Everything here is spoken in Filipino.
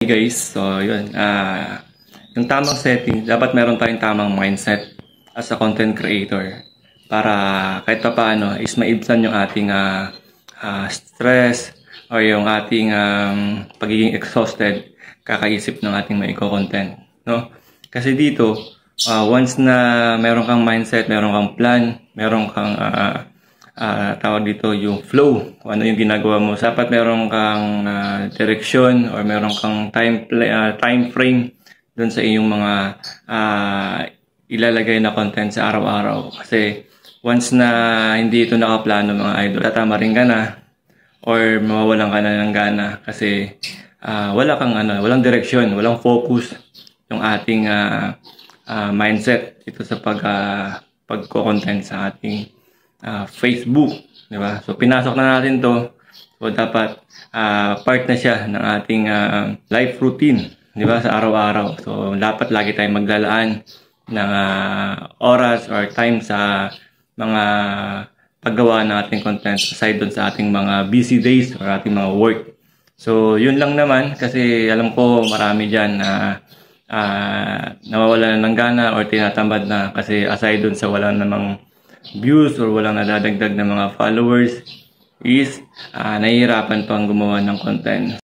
Hey guys, so yun, yung tamang setting, dapat meron tayong tamang mindset as a content creator para kahit pa paano is maibsan yung ating stress o yung ating pagiging exhausted kakaisip ng ating maiko-content, no? Kasi dito, once na meron kang mindset, meron kang plan, meron kang tawag dito yung flow, kung ano yung ginagawa mo. Dapat meron kang direction or meron kang time frame doon sa iyong mga ilalagay na content sa araw-araw. Kasi once na hindi ito nakaplano mga idol, tatama rin ka na or mawawalan ka na ng gana kasi walang direction, walang focus yung ating mindset ito sa pagko-content sa ating Facebook, di ba? So pinasok na natin 'to. So dapat part na siya ng ating life routine, di ba? Sa araw-araw. So dapat lagi tayong maglalaan ng oras or time sa mga paggawa ng ating content aside dun sa ating mga busy days or ating mga work. So yun lang naman kasi alam ko marami diyan na nawawalan ng gana or tinatamad na kasi aside dun sa wala namang views or walang nadadagdag na mga followers is nahihirapan pang gumawa ng content.